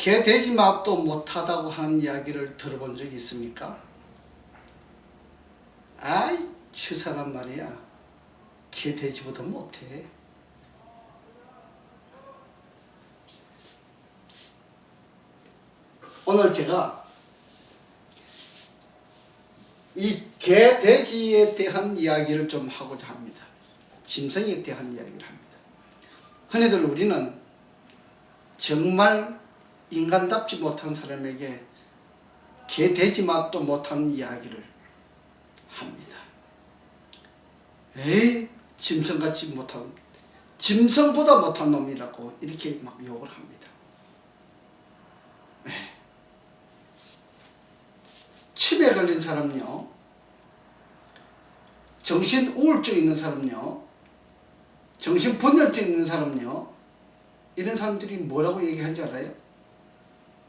개 돼지 맛도 못하다고 하는 이야기를 들어본 적이 있습니까? 아이, 저 사람 말이야, 개 돼지보다 못해. 오늘 제가 이 개 돼지에 대한 이야기를 좀 하고자 합니다. 짐승에 대한 이야기를 합니다. 흔히들 우리는 정말 인간답지 못한 사람에게 개 돼지 맛도 못하는 이야기를 합니다. 에이, 짐승같이 못한, 짐승보다 못한 놈이라고 이렇게 막 욕을 합니다. 치매에 걸린 사람요, 정신 우울증 있는 사람요, 정신 분열증 있는 사람요, 이런 사람들이 뭐라고 얘기하는지 알아요?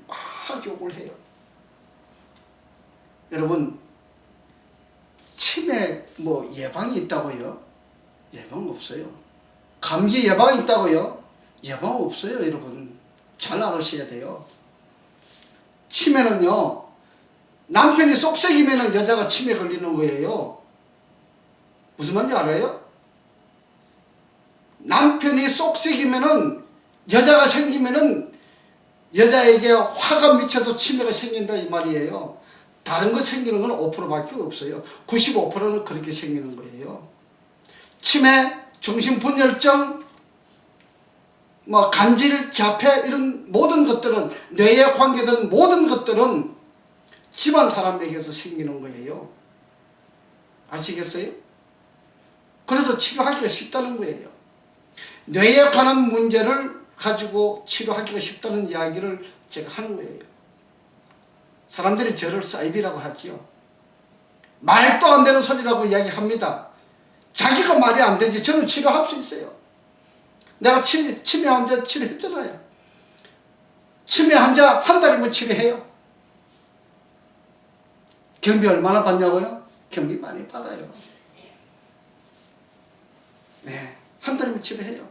막 욕을 해요. 여러분, 치매 뭐 예방이 있다고요? 예방 없어요. 감기 예방이 있다고요? 예방 없어요. 여러분, 잘 알으셔야 돼요. 치매는요, 남편이 쏙색이면 여자가 치매 걸리는 거예요. 무슨 말인지 알아요? 남편이 쏙색이면은, 여자가 생기면은 여자에게 화가 미쳐서 치매가 생긴다 이 말이에요. 다른 거 생기는 건 5%밖에 없어요. 95%는 그렇게 생기는 거예요. 치매, 정신분열증, 뭐 간질, 자폐, 이런 모든 것들은, 뇌에 관계된 모든 것들은 집안 사람에게서 생기는 거예요. 아시겠어요? 그래서 치료하기가 쉽다는 거예요. 뇌에 관한 문제를 가지고 치료하기가 쉽다는 이야기를 제가 하는 거예요. 사람들이 저를 사이비라고 하지요. 말도 안 되는 소리라고 이야기합니다. 자기가 말이 안 되지 저는 치료할 수 있어요. 내가 치매 환자 치료했잖아요. 치매 환자 한 달이면 치료해요. 경비 얼마나 받냐고요? 경비 많이 받아요. 네, 한 달이면 치료해요.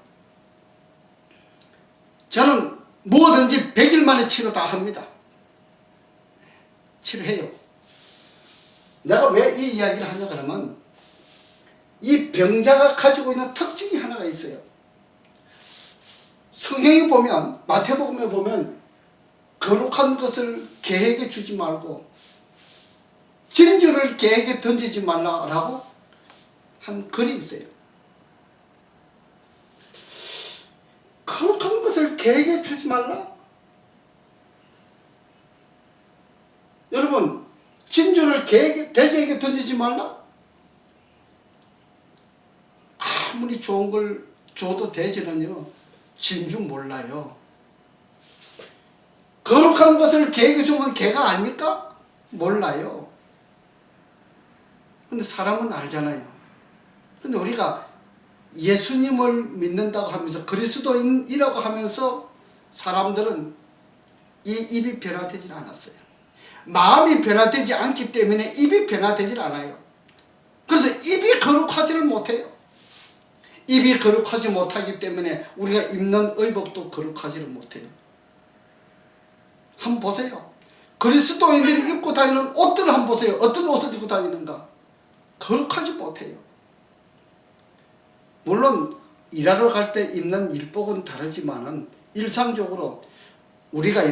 저는 뭐든지 100일 만에 치료 다 합니다. 치료해요. 내가 왜 이 이야기를 하냐 그러면, 이 병자가 가지고 있는 특징이 하나가 있어요. 성경에 보면, 마태복음에 보면, 거룩한 것을 개에게 주지 말고 진주를 개에게 던지지 말라라고 한 글이 있어요. 거룩한 것을 개에게 주지 말라? 여러분, 진주를 개에게, 돼지에게 던지지 말라? 아무리 좋은 걸 줘도 돼지는요, 진주 몰라요. 거룩한 것을 개에게 주면 개가 압니까? 몰라요. 근데 사람은 알잖아요. 근데 우리가 예수님을 믿는다고 하면서, 그리스도인이라고 하면서 사람들은 이 입이 변화되질 않았어요. 마음이 변화되지 않기 때문에 입이 변화되질 않아요. 그래서 입이 거룩하지를 못해요. 입이 거룩하지 못하기 때문에 우리가 입는 의복도 거룩하지를 못해요. 한번 보세요. 그리스도인들이 입고 다니는 옷들을 한번 보세요. 어떤 옷을 입고 다니는가? 거룩하지 못해요. 물론 일하러 갈 때 입는 일복은 다르지만은 일상적으로 우리가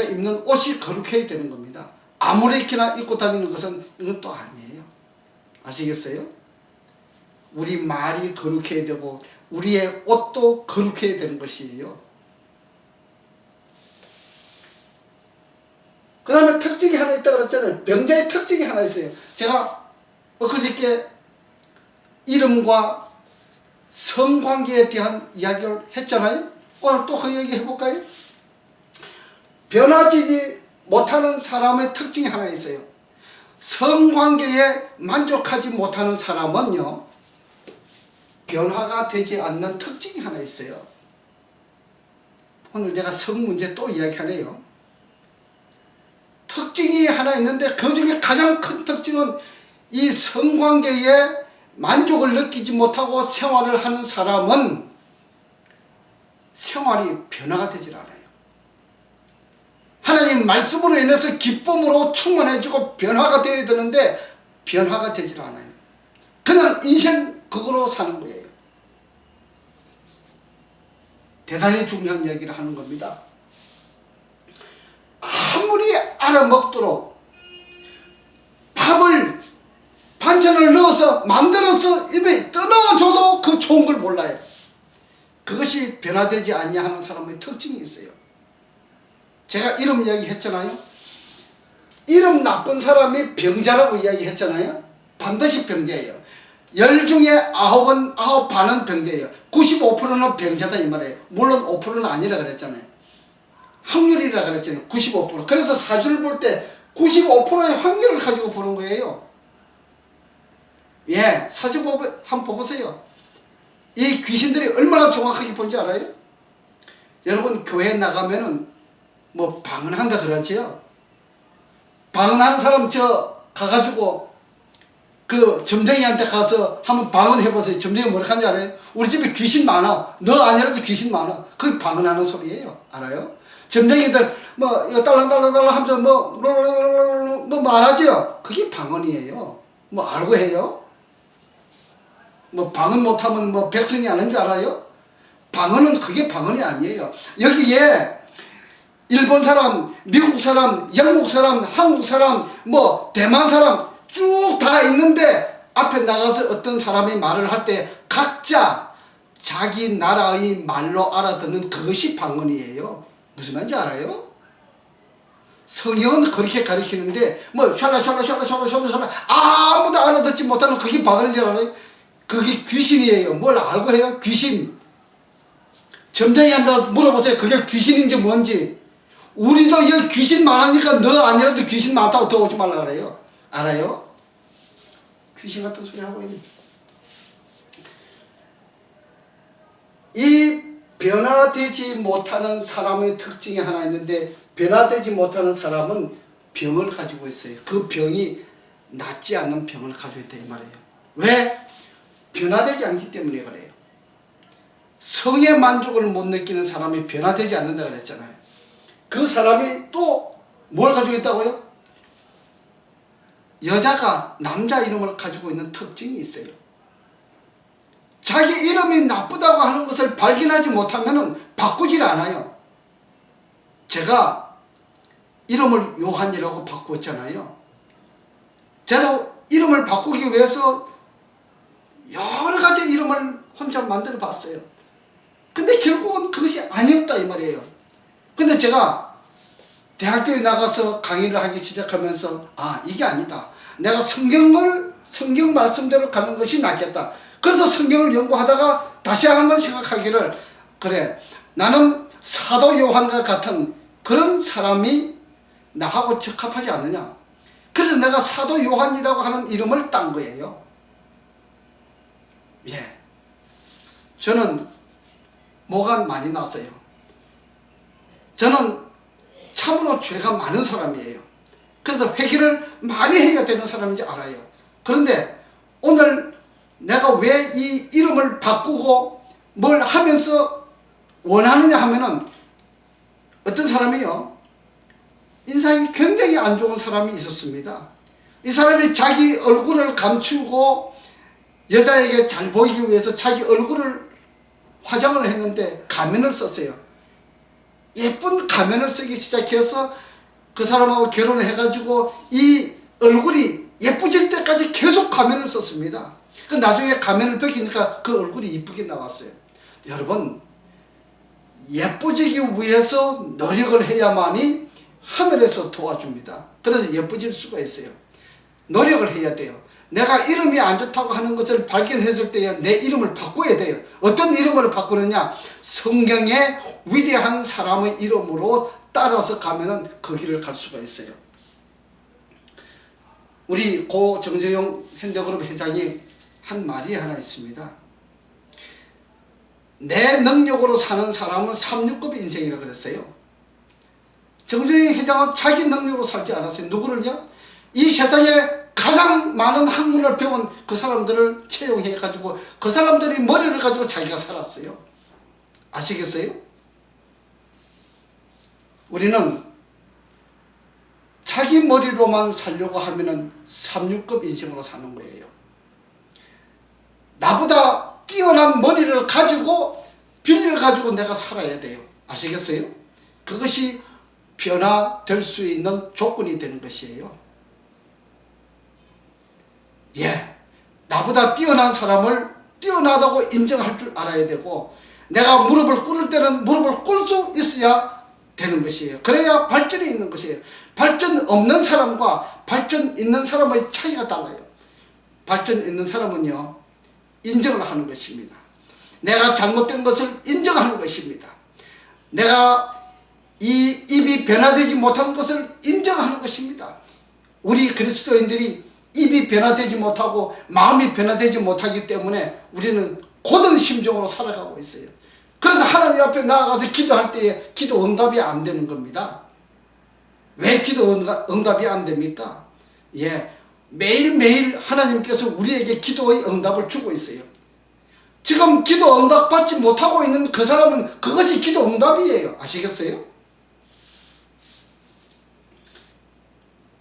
입는 옷이 거룩해야 되는 겁니다. 아무렇게나 입고 다니는 것은 이건 또 아니에요. 아시겠어요? 우리 말이 거룩해야 되고 우리의 옷도 거룩해야 되는 것이에요. 그 다음에 특징이 하나 있다고 그랬잖아요. 병자의 특징이 하나 있어요. 제가 엊그저께 이름과 성관계에 대한 이야기를 했잖아요. 오늘 또 그 얘기 해볼까요? 변화지지 못하는 사람의 특징이 하나 있어요. 성관계에 만족하지 못하는 사람은요, 변화가 되지 않는 특징이 하나 있어요. 오늘 내가 성 문제 또 이야기하네요. 특징이 하나 있는데 그 중에 가장 큰 특징은 이 성관계에 만족을 느끼지 못하고 생활을 하는 사람은 생활이 변화가 되질 않아요. 하나님 말씀으로 인해서 기쁨으로 충만해지고 변화가 되어야 되는데 변화가 되질 않아요. 그냥 인생 그거로 사는 거예요. 대단히 중요한 얘기를 하는 겁니다. 아무리 알아먹도록 밥을 반찬을 넣어서 만들어서 입에 떠넣어줘도 그 좋은 걸 몰라요. 그것이 변화되지 아니하는 사람의 특징이 있어요. 제가 이름 이야기했잖아요. 이름 나쁜 사람이 병자라고 이야기했잖아요. 반드시 병자예요. 10 중에 9은 9반은 병자예요. 95%는 병자다 이 말이에요. 물론 5%는 아니라 그랬잖아요. 확률이라 그랬잖아요. 95%. 그래서 사주를 볼 때 95%의 확률을 가지고 보는 거예요. 예, 사주 한번 보세요. 이 귀신들이 얼마나 정확하게 본지 알아요? 여러분 교회 나가면은 뭐 방언한다 그러지요. 방언하는 사람 저 가가지고 그 점쟁이한테 가서 한번 방언해보세요. 점쟁이 뭐라 하는지 알아요? 우리 집에 귀신 많아. 너 아니라도 귀신 많아. 그게 방언하는 소리예요. 알아요? 점쟁이들 뭐 이거 딸랑딸랑딸랑 하면서 뭐 말하죠. 그게 방언이에요. 뭐 알고 해요? 뭐 방언 못하면 뭐 백성이 아는 줄 알아요? 방언은 그게 방언이 아니에요. 여기에 일본 사람, 미국 사람, 영국 사람, 한국 사람, 뭐 대만 사람 쭉 다 있는데 앞에 나가서 어떤 사람이 말을 할 때 각자 자기 나라의 말로 알아듣는 그것이 방언이에요. 무슨 말인지 알아요? 성경은 그렇게 가르치는데 뭐 샬라샬라샬라샬라샬라 아무도 알아듣지 못하는 그게 방언인 줄 알아요? 그게 귀신이에요. 뭘 알고 해요? 귀신. 점쟁이한테 물어보세요. 그게 귀신인지 뭔지. 우리도 여기 귀신 많으니까 너 아니라도 귀신 많다고 더 오지 말라 그래요. 알아요? 귀신 같은 소리 하고 있네. 이 변화되지 못하는 사람의 특징이 하나 있는데 변화되지 못하는 사람은 병을 가지고 있어요. 그 병이 낫지 않는 병을 가지고 있다 이 말이에요. 왜? 변화되지 않기 때문에 그래요. 성의 만족을 못 느끼는 사람이 변화되지 않는다 그랬잖아요. 그 사람이 또 뭘 가지고 있다고요? 여자가 남자 이름을 가지고 있는 특징이 있어요. 자기 이름이 나쁘다고 하는 것을 발견하지 못하면 바꾸질 않아요. 제가 이름을 요한이라고 바꾸었잖아요. 저도 이름을 바꾸기 위해서 여러 가지 이름을 혼자 만들어 봤어요. 근데 결국은 그것이 아니었다 이 말이에요. 근데 제가 대학교에 나가서 강의를 하기 시작하면서 아 이게 아니다. 내가 성경 말씀대로 가는 것이 낫겠다. 그래서 성경을 연구하다가 다시 한번 생각하기를 그래 나는 사도 요한과 같은 그런 사람이 나하고 적합하지 않느냐. 그래서 내가 사도 요한이라고 하는 이름을 딴 거예요. 예, 저는 뭐가 많이 났어요. 저는 참으로 죄가 많은 사람이에요. 그래서 회개를 많이 해야 되는 사람인지 알아요. 그런데 오늘 내가 왜 이 이름을 바꾸고 뭘 하면서 원하느냐 하면은 어떤 사람이요. 인상이 굉장히 안 좋은 사람이 있었습니다. 이 사람이 자기 얼굴을 감추고 여자에게 잘 보이기 위해서 자기 얼굴을 화장을 했는데 가면을 썼어요. 예쁜 가면을 쓰기 시작해서 그 사람하고 결혼을 해가지고 이 얼굴이 예뻐질 때까지 계속 가면을 썼습니다. 그 나중에 가면을 벗기니까 그 얼굴이 이쁘게 나왔어요. 여러분 예뻐지기 위해서 노력을 해야만이 하늘에서 도와줍니다. 그래서 예뻐질 수가 있어요. 노력을 해야 돼요. 내가 이름이 안 좋다고 하는 것을 발견했을 때에 내 이름을 바꿔야 돼요. 어떤 이름을 바꾸느냐? 성경의 위대한 사람의 이름으로 따라서 가면은 그 길을 갈 수가 있어요. 우리 고 정재용 현대그룹 회장이 한 말이 하나 있습니다. 내 능력으로 사는 사람은 369급 인생이라 그랬어요. 정재용 회장은 자기 능력으로 살지 않았어요. 누구를요? 이 세상에 가장 많은 학문을 배운 그 사람들을 채용해 가지고 그 사람들이 머리를 가지고 자기가 살았어요. 아시겠어요? 우리는 자기 머리로만 살려고 하면은 3류급 인생으로 사는 거예요. 나보다 뛰어난 머리를 가지고 빌려가지고 내가 살아야 돼요. 아시겠어요? 그것이 변화될 수 있는 조건이 되는 것이에요. 예, 나보다 뛰어난 사람을 뛰어나다고 인정할 줄 알아야 되고, 내가 무릎을 꿇을 때는 무릎을 꿇을 수 있어야 되는 것이에요. 그래야 발전이 있는 것이에요. 발전 없는 사람과 발전 있는 사람의 차이가 달라요. 발전 있는 사람은요, 인정을 하는 것입니다. 내가 잘못된 것을 인정하는 것입니다. 내가 이 입이 변화되지 못한 것을 인정하는 것입니다. 우리 그리스도인들이 입이 변화되지 못하고 마음이 변화되지 못하기 때문에 우리는 고든 심정으로 살아가고 있어요. 그래서 하나님 앞에 나아가서 기도할 때에 기도 응답이 안 되는 겁니다. 왜 기도 응답이 안 됩니까? 예, 매일매일 하나님께서 우리에게 기도의 응답을 주고 있어요. 지금 기도 응답 받지 못하고 있는 그 사람은 그것이 기도 응답이에요. 아시겠어요?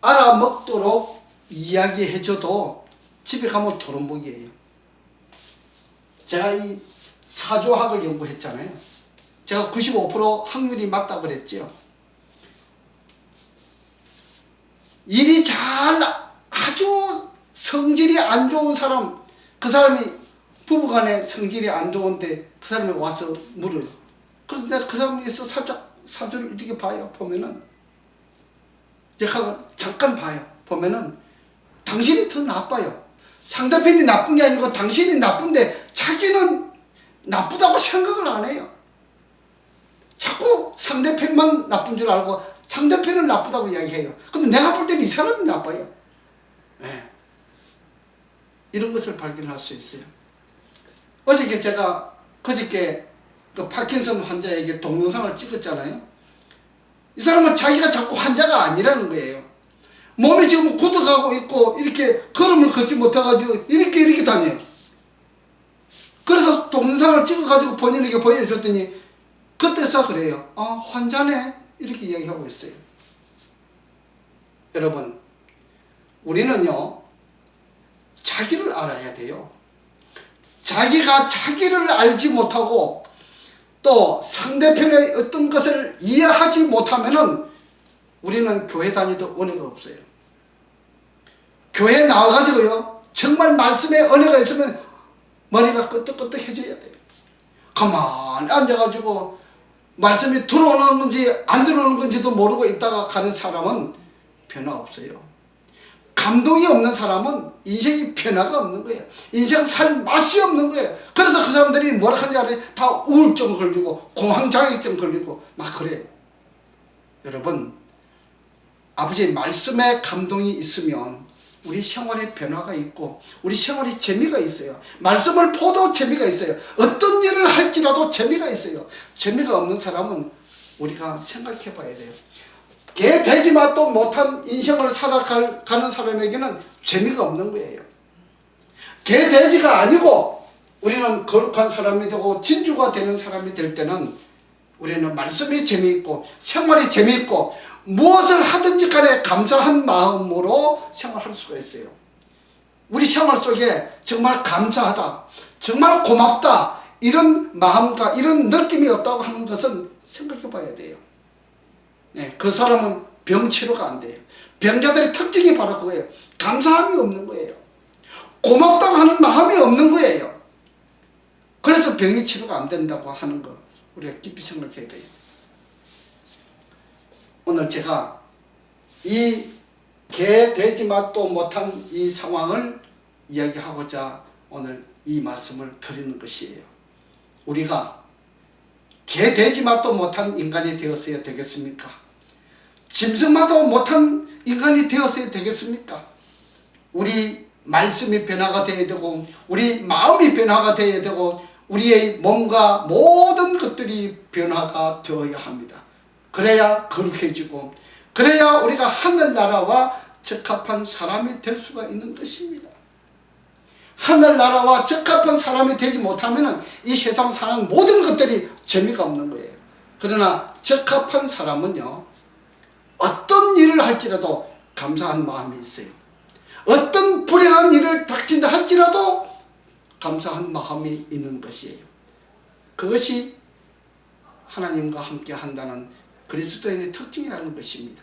알아먹도록 이야기해줘도 집에 가면 도rum복이에요. 제가 이 사조학을 연구했잖아요. 제가 95% 확률이 맞다고 그랬죠. 일이 잘 아주 성질이 안 좋은 사람, 그 사람이 부부간에 성질이 안 좋은데 그 사람이 와서 물어요. 그래서 내가 그 사람에서 살짝 사주를 이렇게 봐요. 보면은 제가 잠깐 봐요. 보면은 당신이 더 나빠요. 상대편이 나쁜 게 아니고 당신이 나쁜데 자기는 나쁘다고 생각을 안 해요. 자꾸 상대편만 나쁜 줄 알고 상대편을 나쁘다고 이야기해요. 근데 내가 볼 때는 이 사람이 나빠요. 네. 이런 것을 발견할 수 있어요. 어저께 제가 그저께 그 파킨슨 환자에게 동영상을 찍었잖아요. 이 사람은 자기가 자꾸 환자가 아니라는 거예요. 몸이 지금 굳어가고 있고 이렇게 걸음을 걷지 못해가지고 이렇게 다녀요. 그래서 동영상을 찍어가지고 본인에게 보여줬더니 그때서 그래요. 아, 환자네 이렇게 이야기하고 있어요. 여러분, 우리는요 자기를 알아야 돼요. 자기가 자기를 알지 못하고 또 상대편의 어떤 것을 이해하지 못하면은 우리는 교회 다니도 은혜가 없어요. 교회 나와가지고요 정말 말씀에 은혜가 있으면 머리가 끄덕끄덕해져야 돼요. 가만히 앉아가지고 말씀이 들어오는 건지 안 들어오는 건지도 모르고 있다가 가는 사람은 변화 없어요. 감동이 없는 사람은 인생이 변화가 없는 거예요. 인생 살 맛이 없는 거예요. 그래서 그 사람들이 뭐라 하는지 알아요? 다 우울증 걸리고 공황장애증 걸리고 막 그래요. 여러분, 아버지의 말씀에 감동이 있으면 우리 생활에 변화가 있고 우리 생활에 재미가 있어요. 말씀을 보도 재미가 있어요. 어떤 일을 할지라도 재미가 있어요. 재미가 없는 사람은 우리가 생각해 봐야 돼요. 개 되지 맛도 못한 인생을 살아가는 사람에게는 재미가 없는 거예요. 개 돼지가 아니고 우리는 거룩한 사람이 되고 진주가 되는 사람이 될 때는 우리는 말씀이 재미있고 생활이 재미있고 무엇을 하든지 간에 감사한 마음으로 생활할 수가 있어요. 우리 생활 속에 정말 감사하다, 정말 고맙다 이런 마음과 이런 느낌이 없다고 하는 것은 생각해 봐야 돼요. 네, 그 사람은 병치료가 안 돼요. 병자들의 특징이 바로 그거예요. 감사함이 없는 거예요. 고맙다고 하는 마음이 없는 거예요. 그래서 병이 치료가 안 된다고 하는 거 우리가 깊이 생각해야 돼요. 오늘 제가 이 개 돼지 맛도 못한 이 상황을 이야기하고자 오늘 이 말씀을 드리는 것이에요. 우리가 개 돼지 맛도 못한 인간이 되었어야 되겠습니까? 짐승 맛도 못한 인간이 되었어야 되겠습니까? 우리 말씀이 변화가 되어야 되고 우리 마음이 변화가 되어야 되고 우리의 몸과 모든 것들이 변화가 되어야 합니다. 그래야 거룩해지고 그래야 우리가 하늘나라와 적합한 사람이 될 수가 있는 것입니다. 하늘나라와 적합한 사람이 되지 못하면 이 세상 사는 모든 것들이 재미가 없는 거예요. 그러나 적합한 사람은요 어떤 일을 할지라도 감사한 마음이 있어요. 어떤 불행한 일을 닥친다 할지라도 감사한 마음이 있는 것이에요. 그것이 하나님과 함께 한다는 그리스도인의 특징이라는 것입니다.